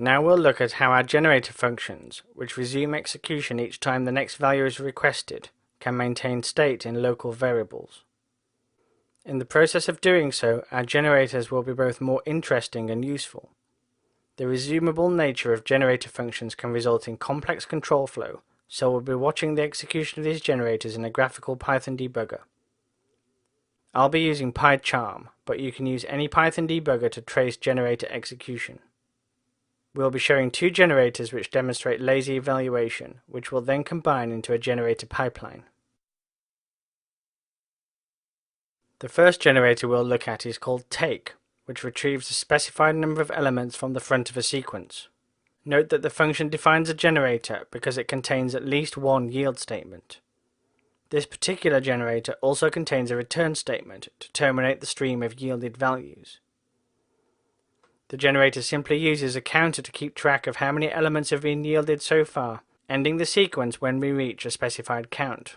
Now we'll look at how our generator functions, which resume execution each time the next value is requested, can maintain state in local variables. In the process of doing so, our generators will be both more interesting and useful. The resumable nature of generator functions can result in complex control flow, so we'll be watching the execution of these generators in a graphical Python debugger. I'll be using PyCharm, but you can use any Python debugger to trace generator execution. We'll be showing two generators which demonstrate lazy evaluation, which will then combine into a generator pipeline. The first generator we'll look at is called take, which retrieves a specified number of elements from the front of a sequence. Note that the function defines a generator because it contains at least one yield statement. This particular generator also contains a return statement to terminate the stream of yielded values. The generator simply uses a counter to keep track of how many elements have been yielded so far, ending the sequence when we reach a specified count.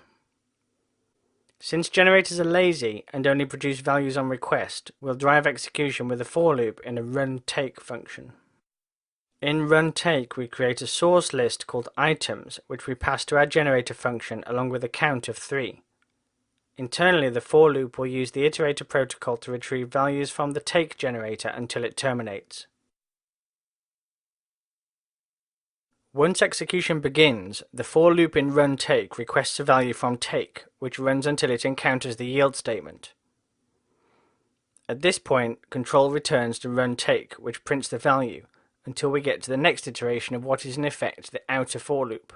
Since generators are lazy and only produce values on request, we'll drive execution with a for loop in a runTake function. In runTake, we create a source list called items, which we pass to our generator function along with a count of 3. Internally, the for loop will use the iterator protocol to retrieve values from the take generator until it terminates. Once execution begins, the for loop in runTake requests a value from take, which runs until it encounters the yield statement. At this point, control returns to runTake, which prints the value, until we get to the next iteration of what is in effect the outer for loop.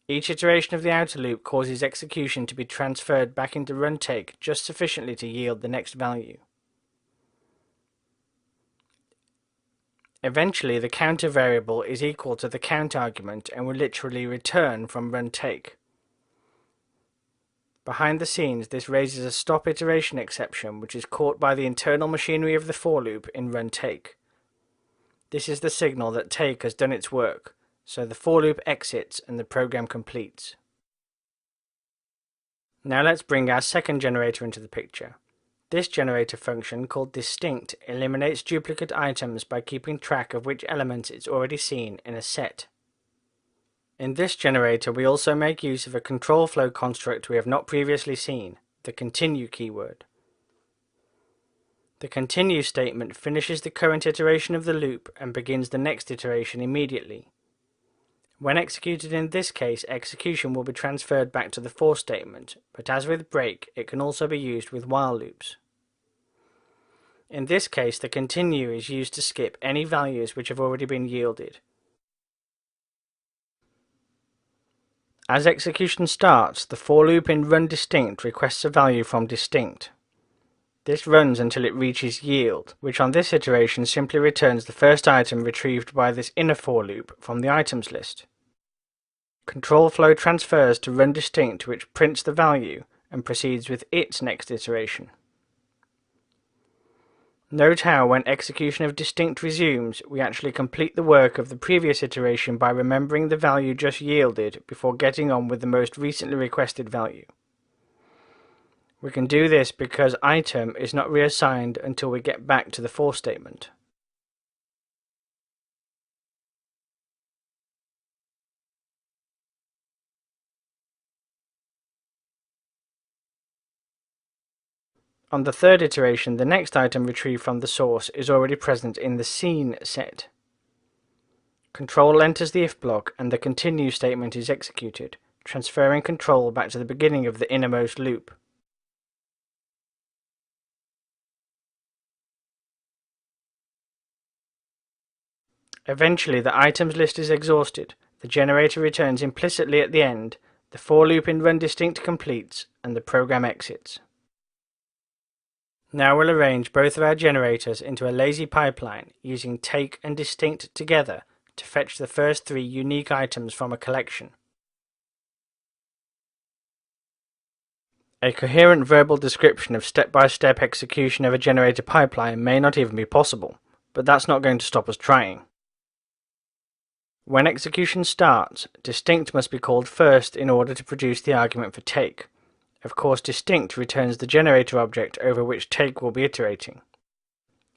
Each iteration of the outer loop causes execution to be transferred back into runTake just sufficiently to yield the next value. Eventually, the counter variable is equal to the count argument and will literally return from runTake. Behind the scenes, this raises a stop iteration exception which is caught by the internal machinery of the for loop in runTake. This is the signal that take has done its work, so the for loop exits and the program completes. Now let's bring our second generator into the picture. This generator function, called distinct, eliminates duplicate items by keeping track of which elements it's already seen in a set. In this generator we also make use of a control flow construct we have not previously seen, the continue keyword. The continue statement finishes the current iteration of the loop and begins the next iteration immediately. When executed in this case, execution will be transferred back to the for statement, but as with break, it can also be used with while loops. In this case, the continue is used to skip any values which have already been yielded. As execution starts, the for loop in runDistinct requests a value from distinct. This runs until it reaches yield, which on this iteration simply returns the first item retrieved by this inner for loop from the items list. Control flow transfers to runDistinct, which prints the value and proceeds with its next iteration. Note how when execution of distinct resumes, we actually complete the work of the previous iteration by remembering the value just yielded before getting on with the most recently requested value. We can do this because item is not reassigned until we get back to the for statement. On the third iteration, the next item retrieved from the source is already present in the seen set. Control enters the if block and the continue statement is executed, transferring control back to the beginning of the innermost loop. Eventually, the items list is exhausted, the generator returns implicitly at the end, the for loop in runDistinct completes, and the program exits. Now we'll arrange both of our generators into a lazy pipeline using take and distinct together to fetch the first 3 unique items from a collection. A coherent verbal description of step-by-step execution of a generator pipeline may not even be possible, but that's not going to stop us trying. When execution starts, distinct must be called first in order to produce the argument for take. Of course, distinct returns the generator object over which take will be iterating.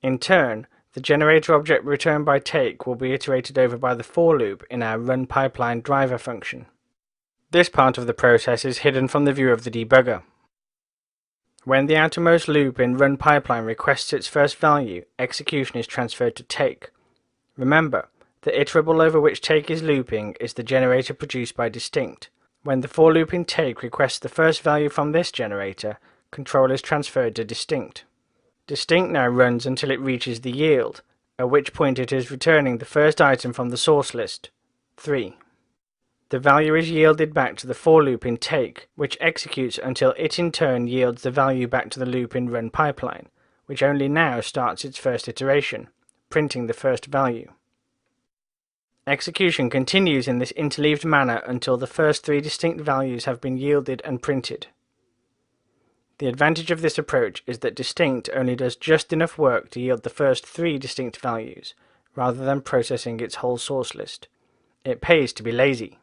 In turn, The generator object returned by take will be iterated over by the for loop in our run pipeline driver function. This part of the process is hidden from the view of the debugger. When the outermost loop in run pipeline requests its first value, execution is transferred to take. Remember, the iterable over which take is looping is the generator produced by distinct. When the for loop in take requests the first value from this generator, control is transferred to distinct. Distinct now runs until it reaches the yield, at which point it is returning the first item from the source list, 3. The value is yielded back to the for loop in take, which executes until it in turn yields the value back to the loop in run pipeline, which only now starts its first iteration, printing the first value. Execution continues in this interleaved manner until the first 3 distinct values have been yielded and printed. The advantage of this approach is that distinct only does just enough work to yield the first 3 distinct values, rather than processing its whole source list. It pays to be lazy.